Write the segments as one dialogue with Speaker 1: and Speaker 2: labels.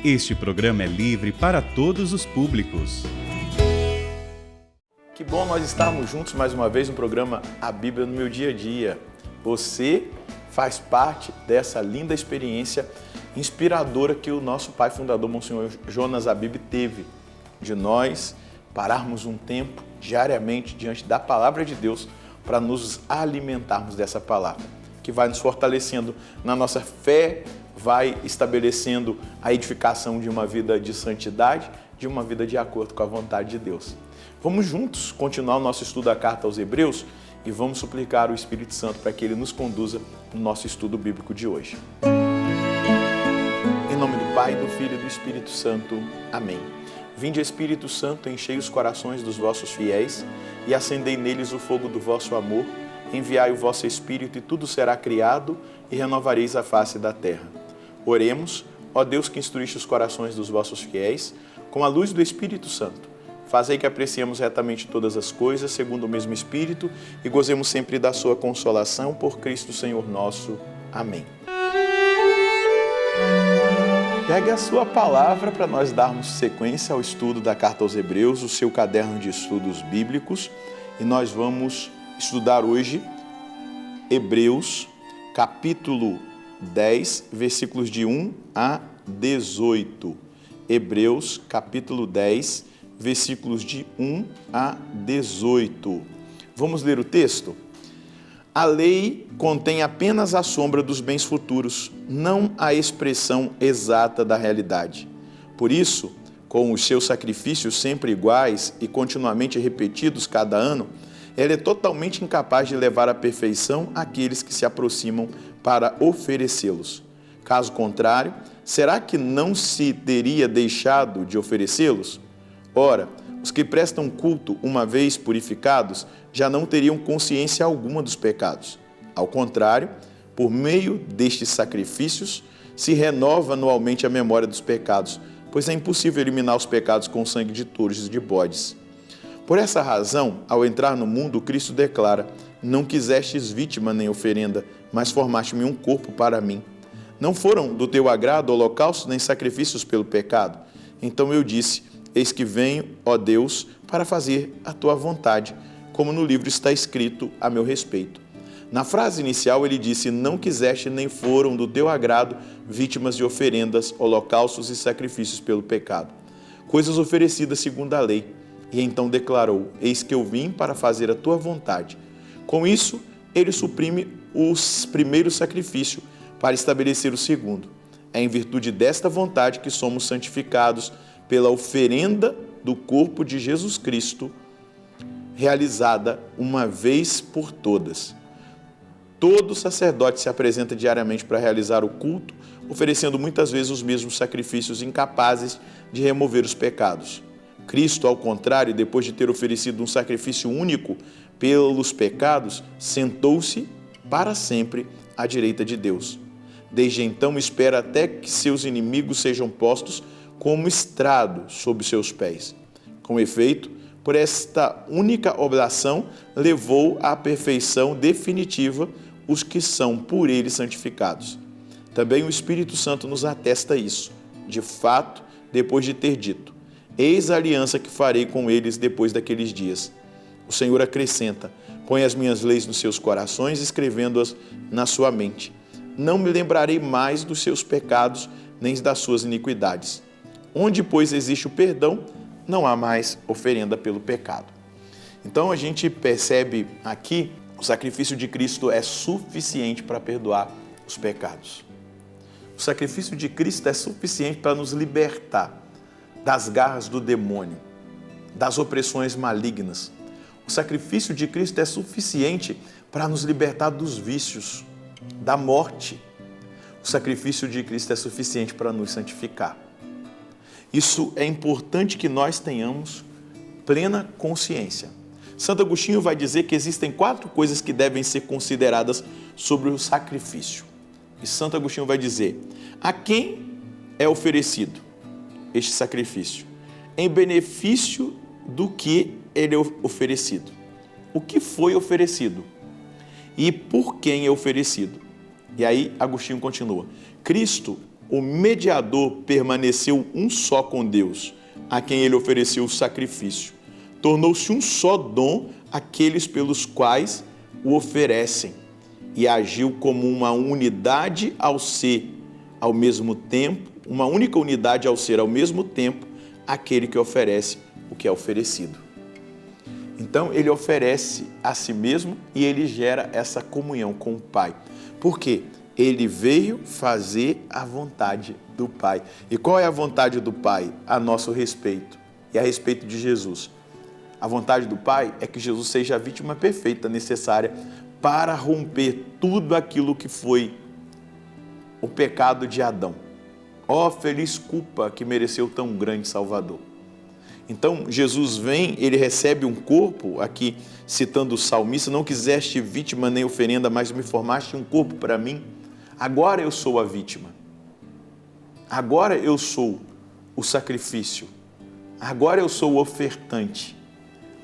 Speaker 1: Este programa é livre para todos os públicos.
Speaker 2: Que bom nós estarmos juntos mais uma vez no programa A Bíblia no Meu Dia a Dia. Você faz parte dessa linda experiência inspiradora que o nosso pai fundador, Monsenhor Jonas Abib, teve, de nós pararmos um tempo diariamente diante da palavra de Deus para nos alimentarmos dessa palavra, que vai nos fortalecendo na nossa fé, vai estabelecendo a edificação de uma vida de santidade, de uma vida de acordo com a vontade de Deus. Vamos juntos continuar o nosso estudo da Carta aos Hebreus e vamos suplicar o Espírito Santo para que ele nos conduza no nosso estudo bíblico de hoje. Em nome do Pai, do Filho e do Espírito Santo. Amém. Vinde, Espírito Santo, enchei os corações dos vossos fiéis e acendei neles o fogo do vosso amor. Enviai o vosso Espírito e tudo será criado e renovareis a face da terra. Oremos, ó Deus que instruíste os corações dos vossos fiéis, com a luz do Espírito Santo. Fazei que apreciemos retamente todas as coisas, segundo o mesmo Espírito, e gozemos sempre da sua consolação, por Cristo Senhor nosso. Amém. Pegue a sua palavra para nós darmos sequência ao estudo da Carta aos Hebreus, o seu caderno de estudos bíblicos, e nós vamos estudar hoje Hebreus, capítulo 10, versículos de 1 a 18. Hebreus, capítulo 10, versículos de 1 a 18. Vamos ler o texto? A lei contém apenas a sombra dos bens futuros, não a expressão exata da realidade. Por isso, com os seus sacrifícios sempre iguais e continuamente repetidos cada ano, ela é totalmente incapaz de levar à perfeição aqueles que se aproximam para oferecê-los. Caso contrário, será que não se teria deixado de oferecê-los? Ora, os que prestam culto, uma vez purificados, já não teriam consciência alguma dos pecados. Ao contrário, por meio destes sacrifícios, se renova anualmente a memória dos pecados, pois é impossível eliminar os pecados com o sangue de touros e de bodes. Por essa razão, ao entrar no mundo, Cristo declara: não quisestes vítima nem oferenda, mas formaste-me um corpo para mim. Não foram do teu agrado holocaustos nem sacrifícios pelo pecado. Então eu disse: eis que venho, ó Deus, para fazer a tua vontade, como no livro está escrito a meu respeito. Na frase inicial ele disse: não quiseste nem foram do teu agrado vítimas de oferendas, holocaustos e sacrifícios pelo pecado, coisas oferecidas segundo a lei. E então declarou: eis que eu vim para fazer a tua vontade. Com isso, ele suprime os primeiros sacrifícios para estabelecer o segundo. É em virtude desta vontade que somos santificados pela oferenda do corpo de Jesus Cristo, realizada uma vez por todas. Todo sacerdote se apresenta diariamente para realizar o culto, oferecendo muitas vezes os mesmos sacrifícios incapazes de remover os pecados. Cristo, ao contrário, depois de ter oferecido um sacrifício único pelos pecados, sentou-se para sempre à direita de Deus. Desde então espera até que seus inimigos sejam postos como estrado sob seus pés. Com efeito, por esta única oblação, levou à perfeição definitiva os que são por ele santificados. Também o Espírito Santo nos atesta isso. De fato, depois de ter dito: eis a aliança que farei com eles depois daqueles dias. O Senhor acrescenta: põe as minhas leis nos seus corações, escrevendo-as na sua mente. Não me lembrarei mais dos seus pecados, nem das suas iniquidades. Onde, pois, existe o perdão, não há mais oferenda pelo pecado. Então a gente percebe aqui, o sacrifício de Cristo é suficiente para perdoar os pecados. O sacrifício de Cristo é suficiente para nos libertar das garras do demônio, das opressões malignas. O sacrifício de Cristo é suficiente para nos libertar dos vícios, da morte. O sacrifício de Cristo é suficiente para nos santificar. Isso é importante que nós tenhamos plena consciência. Santo Agostinho vai dizer que existem 4 coisas que devem ser consideradas sobre o sacrifício. E Santo Agostinho vai dizer: a quem é oferecido este sacrifício? Em benefício do que ele é oferecido. O que foi oferecido? E por quem é oferecido? E aí Agostinho continua: Cristo, o mediador, permaneceu um só com Deus, a quem ele ofereceu o sacrifício. Tornou-se um só dom aqueles pelos quais o oferecem, e agiu como uma unidade ao ser ao mesmo tempo, uma única unidade ao ser ao mesmo tempo aquele que oferece o que é oferecido. Então ele oferece a si mesmo e ele gera essa comunhão com o Pai. Por quê? Ele veio fazer a vontade do Pai. E qual é a vontade do Pai a nosso respeito e a respeito de Jesus? A vontade do Pai é que Jesus seja a vítima perfeita necessária para romper tudo aquilo que foi o pecado de Adão. Ó feliz culpa que mereceu tão grande Salvador. Então Jesus vem, ele recebe um corpo, aqui citando o salmista: não quiseste vítima nem oferenda, mas me formaste um corpo para mim. Agora eu sou a vítima. Agora eu sou o sacrifício. Agora eu sou o ofertante,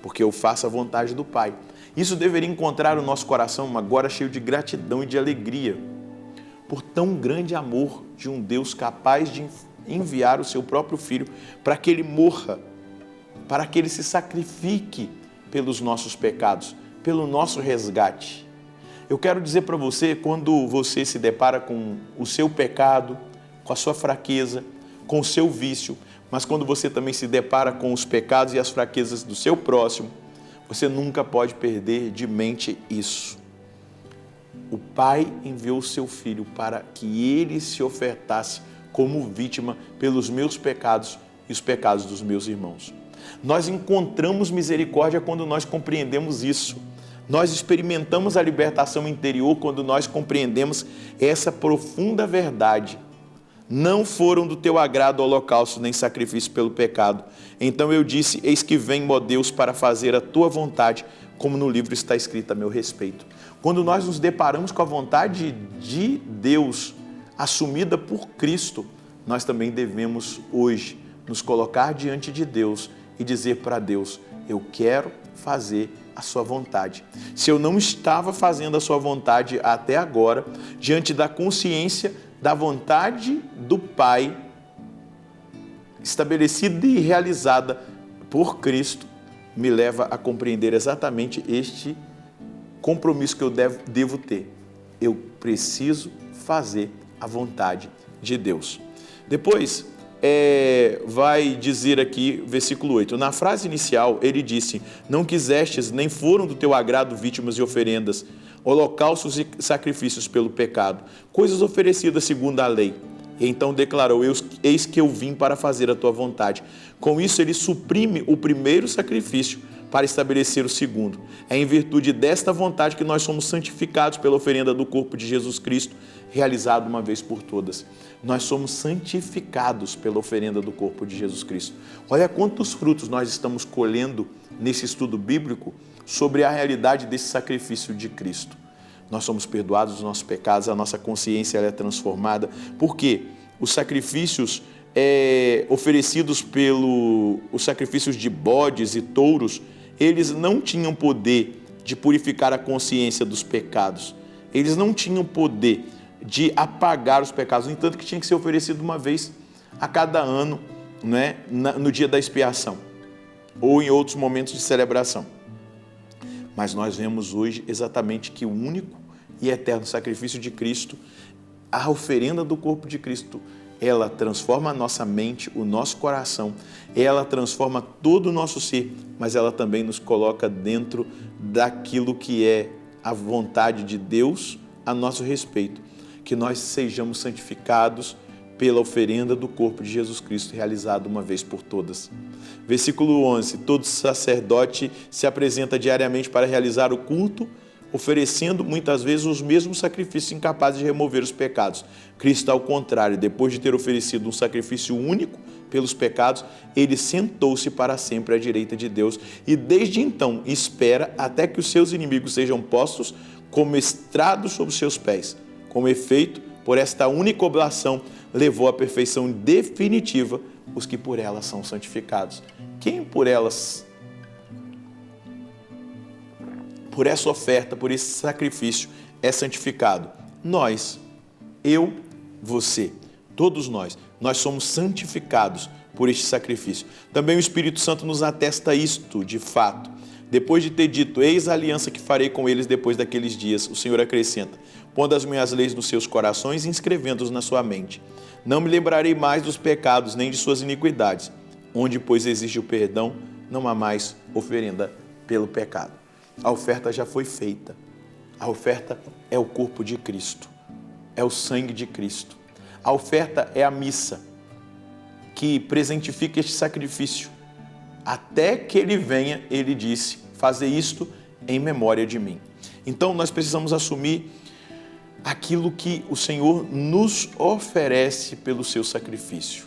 Speaker 2: porque eu faço a vontade do Pai. Isso deveria encontrar o nosso coração agora cheio de gratidão e de alegria, por tão grande amor de um Deus capaz de enviar o seu próprio Filho para que ele morra, para que ele se sacrifique pelos nossos pecados, pelo nosso resgate. Eu quero dizer para você, quando você se depara com o seu pecado, com a sua fraqueza, com o seu vício, mas quando você também se depara com os pecados e as fraquezas do seu próximo, você nunca pode perder de mente isso. O Pai enviou o seu Filho para que ele se ofertasse como vítima pelos meus pecados e os pecados dos meus irmãos. Nós encontramos misericórdia quando nós compreendemos isso. Nós experimentamos a libertação interior quando nós compreendemos essa profunda verdade. Não foram do teu agrado holocausto nem sacrifício pelo pecado. Então eu disse: eis que vem, ó Deus, para fazer a tua vontade, como no livro está escrito a meu respeito. Quando nós nos deparamos com a vontade de Deus assumida por Cristo, nós também devemos hoje nos colocar diante de Deus e dizer para Deus: eu quero fazer a sua vontade. Se eu não estava fazendo a sua vontade até agora, diante da consciência da vontade do Pai, estabelecida e realizada por Cristo, me leva a compreender exatamente este compromisso que eu devo ter. Eu preciso fazer a vontade de Deus. Depois, vai dizer aqui, versículo 8, na frase inicial ele disse: não quisestes, nem foram do teu agrado vítimas e oferendas, holocaustos e sacrifícios pelo pecado, coisas oferecidas segundo a lei. E então declarou: eis que eu vim para fazer a tua vontade. Com isso ele suprime o primeiro sacrifício para estabelecer o segundo. É em virtude desta vontade que nós somos santificados pela oferenda do corpo de Jesus Cristo, realizado uma vez por todas. Nós somos santificados pela oferenda do corpo de Jesus Cristo. Olha quantos frutos nós estamos colhendo nesse estudo bíblico sobre a realidade desse sacrifício de Cristo. Nós somos perdoados dos nossos pecados, a nossa consciência ela é transformada. Por quê? Os sacrifícios oferecidos os sacrifícios de bodes e touros, eles não tinham poder de purificar a consciência dos pecados. Eles não tinham poder de apagar os pecados, no entanto que tinha que ser oferecido uma vez a cada ano, né, no dia da expiação ou em outros momentos de celebração. Mas nós vemos hoje exatamente que o único e eterno sacrifício de Cristo, a oferenda do corpo de Cristo, ela transforma a nossa mente, o nosso coração, ela transforma todo o nosso ser, mas ela também nos coloca dentro daquilo que é a vontade de Deus a nosso respeito, que nós sejamos santificados pela oferenda do corpo de Jesus Cristo, realizado uma vez por todas. Versículo 11, todo sacerdote se apresenta diariamente para realizar o culto, oferecendo muitas vezes os mesmos sacrifícios incapazes de remover os pecados. Cristo, ao contrário, depois de ter oferecido um sacrifício único pelos pecados, ele sentou-se para sempre à direita de Deus e desde então espera até que os seus inimigos sejam postos como estrados sob os seus pés. Com efeito, por esta única oblação, levou à perfeição definitiva os que por ela são santificados. Quem por essa oferta, por esse sacrifício, é santificado? Nós, eu, você, todos nós somos santificados por este sacrifício. Também o Espírito Santo nos atesta isto, de fato. Depois de ter dito, eis a aliança que farei com eles depois daqueles dias, o Senhor acrescenta, pondo as minhas leis nos seus corações e inscrevendo-os na sua mente. Não me lembrarei mais dos pecados, nem de suas iniquidades. Onde, pois, existe o perdão, não há mais oferenda pelo pecado. A oferta já foi feita. A oferta é o corpo de Cristo, é o sangue de Cristo. A oferta é a missa que presentifica este sacrifício. Até que ele venha, ele disse, fazer isto em memória de mim. Então nós precisamos assumir aquilo que o Senhor nos oferece pelo seu sacrifício.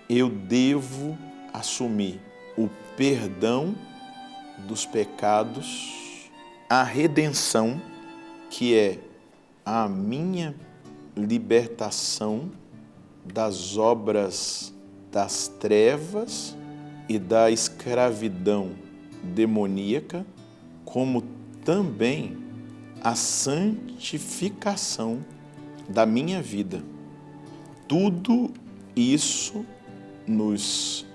Speaker 2: Eu devo assumir o perdão dos pecados, a redenção, que é a minha libertação das obras das trevas e da escravidão demoníaca, como também a santificação da minha vida. Tudo isso nos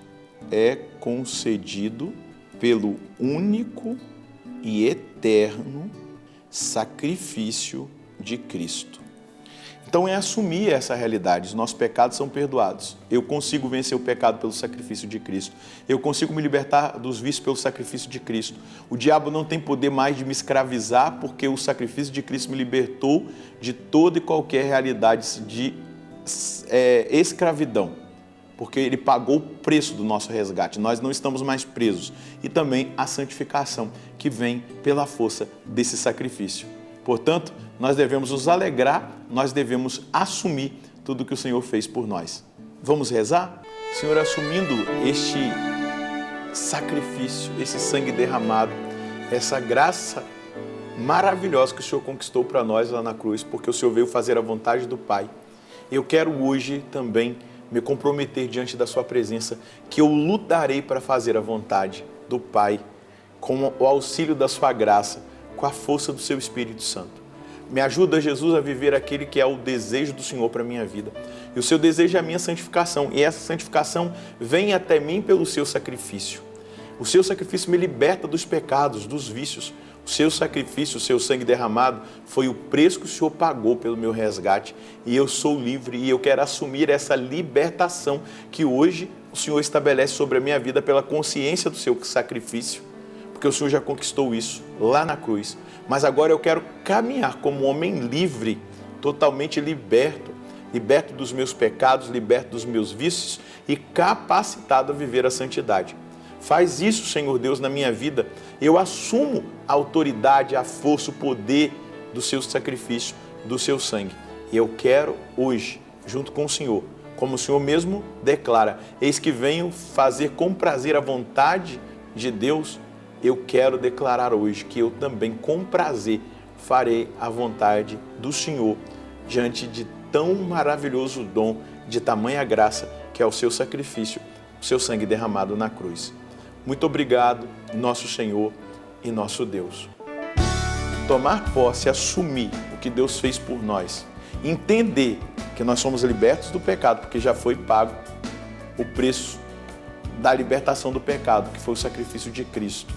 Speaker 2: é concedido pelo único e eterno sacrifício de Cristo. Então é assumir essa realidade, os nossos pecados são perdoados. Eu consigo vencer o pecado pelo sacrifício de Cristo. Eu consigo me libertar dos vícios pelo sacrifício de Cristo. O diabo não tem poder mais de me escravizar, porque o sacrifício de Cristo me libertou de toda e qualquer realidade de escravidão. Porque ele pagou o preço do nosso resgate, nós não estamos mais presos. E também a santificação que vem pela força desse sacrifício. Portanto, nós devemos nos alegrar, nós devemos assumir tudo que o Senhor fez por nós. Vamos rezar? Senhor, assumindo este sacrifício, esse sangue derramado, essa graça maravilhosa que o Senhor conquistou para nós lá na cruz, porque o Senhor veio fazer a vontade do Pai. Eu quero hoje também me comprometer diante da sua presença, que eu lutarei para fazer a vontade do Pai, com o auxílio da sua graça, com a força do seu Espírito Santo. Me ajuda, Jesus, a viver aquele que é o desejo do Senhor para a minha vida. E o seu desejo é a minha santificação, e essa santificação vem até mim pelo seu sacrifício. O seu sacrifício me liberta dos pecados, dos vícios. O seu sacrifício, o seu sangue derramado, foi o preço que o Senhor pagou pelo meu resgate. E eu sou livre e eu quero assumir essa libertação que hoje o Senhor estabelece sobre a minha vida pela consciência do seu sacrifício. Porque o Senhor já conquistou isso lá na cruz. Mas agora eu quero caminhar como um homem livre, totalmente liberto. Liberto dos meus pecados, liberto dos meus vícios e capacitado a viver a santidade. Faz isso, Senhor Deus, na minha vida. Eu assumo a autoridade, a força, o poder do seu sacrifício, do seu sangue. E eu quero hoje, junto com o Senhor, como o Senhor mesmo declara, eis que venho fazer com prazer a vontade de Deus, eu quero declarar hoje que eu também com prazer farei a vontade do Senhor diante de tão maravilhoso dom, de tamanha graça, que é o seu sacrifício, o seu sangue derramado na cruz. Muito obrigado, nosso Senhor e nosso Deus. Tomar posse, assumir o que Deus fez por nós, entender que nós somos libertos do pecado, porque já foi pago o preço da libertação do pecado, que foi o sacrifício de Cristo.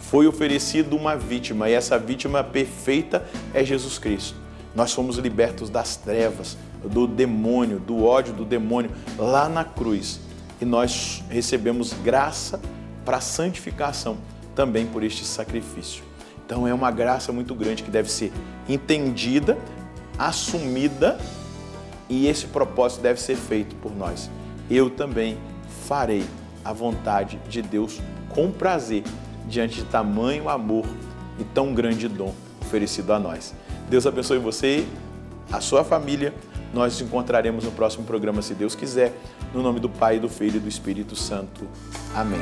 Speaker 2: Foi oferecido uma vítima, e essa vítima perfeita é Jesus Cristo. Nós fomos libertos das trevas, do demônio, do ódio do demônio, lá na cruz. E nós recebemos graça para a santificação também por este sacrifício. Então é uma graça muito grande que deve ser entendida, assumida, e esse propósito deve ser feito por nós. Eu também farei a vontade de Deus com prazer, diante de tamanho amor e tão grande dom oferecido a nós. Deus abençoe você, a sua família. Nós nos encontraremos no próximo programa, se Deus quiser, no nome do Pai, do Filho e do Espírito Santo. Amém.